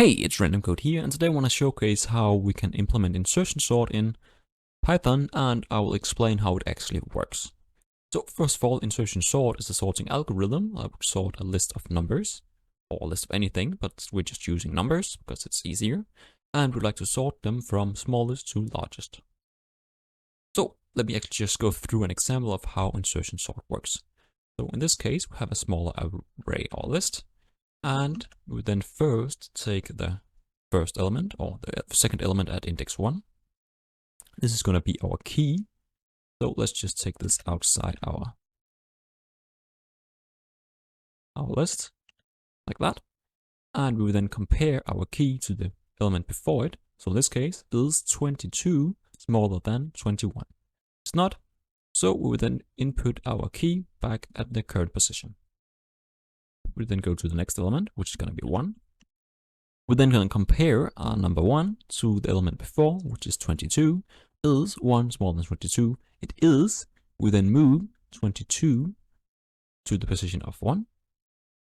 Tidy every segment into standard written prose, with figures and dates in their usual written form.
Hey, it's Random Code here, and today I want to showcase how we can implement insertion sort in Python, and I will explain how it actually works. So first of all, insertion sort is a sorting algorithm. I would sort a list of numbers, or a list of anything, but we're just using numbers because it's easier, and we'd like to sort them from smallest to largest. So let me actually just go through an example of how insertion sort works. So in this case, we have a smaller array or list, and we then first take the first element or the second element at index 1. This is going to be our key. So let's just take this outside our list like that. And we will then compare our key to the element before it. So in this case, is 22 smaller than 21? It's not. So we will then input our key back at the current position. We then go to the next element, which is going to be 1. We're then going to compare our number 1 to the element before, which is 22. Is 1 smaller than 22? It is. We then move 22 to the position of 1.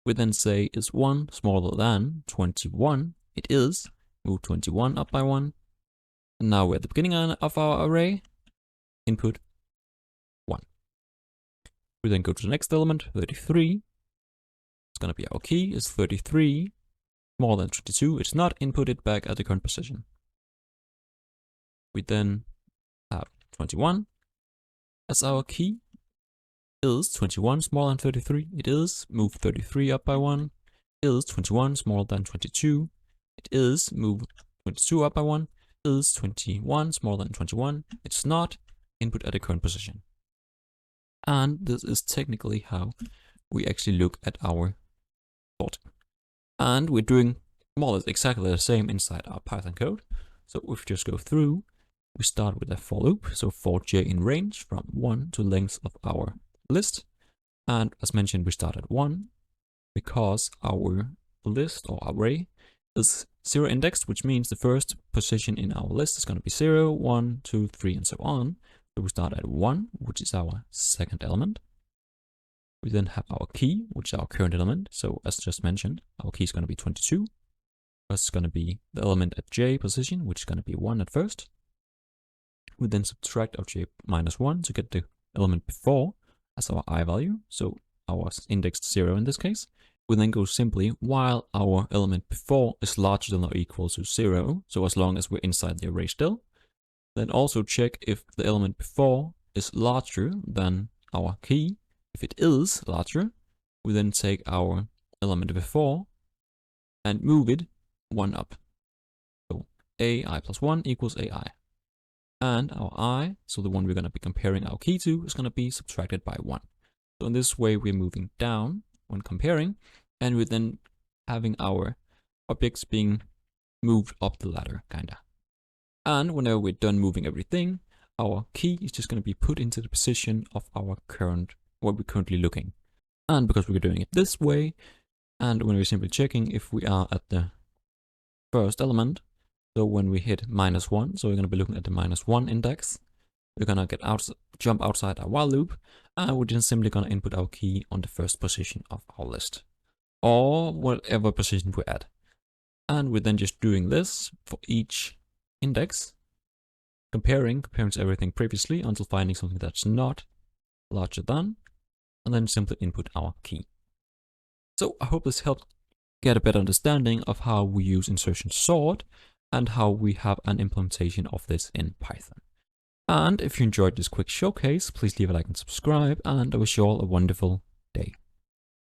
We then say, is 1 smaller than 21? It is. Move 21 up by 1. And now we're at the beginning of our array. Input 1. We then go to the next element, 33. It's going to be our key, is 33 smaller than 22. It's not. Inputted back at the current position. We then have 21 as our key. Is 21 smaller than 33? It is. Move 33 up by 1. Is 21 smaller than 22? It is. Move 22 up by 1. Is 21 smaller than 21? It's not. Input at the current position. And this is technically how we actually look at our sorting. And we're doing more or less exactly the same inside our Python code. So if we just go through, we start with a for loop. So for j in range from 1 to length of our list. And as mentioned, we start at 1 because our list or array is 0 indexed, which means the first position in our list is going to be 0, 1, 2, 3, and so on. So we start at 1, which is our second element. We then have our key, which is our current element. So as just mentioned, our key is going to be 22. It's going to be the element at j position, which is going to be 1 at first. We then subtract our j minus 1 to get the element before as our I value. So our indexed 0 in this case. We then go simply while our element before is larger than or equal to 0. So as long as we're inside the array still. Then also check if the element before is larger than our key. If it is larger, we then take our element before and move it 1 up. So ai plus 1 equals ai. And our I, so the one we're going to be comparing our key to, is going to be subtracted by 1. So in this way, we're moving down when comparing, and we're then having our objects being moved up the ladder, kinda. And whenever we're done moving everything, our key is just going to be put into the position of our current, what we're currently looking. And because we're doing it this way, and when we're simply checking if we are at the first element, so when we hit minus 1, so we're going to be looking at the minus 1 index, we're going to jump outside our while loop, and we're just simply going to input our key on the first position of our list, or whatever position we're at. And we're then just doing this for each index, comparing to everything previously until finding something that's not larger than, and then simply input our key. So I hope this helped get a better understanding of how we use insertion sort and how we have an implementation of this in Python. And if you enjoyed this quick showcase, please leave a like and subscribe, and I wish you all a wonderful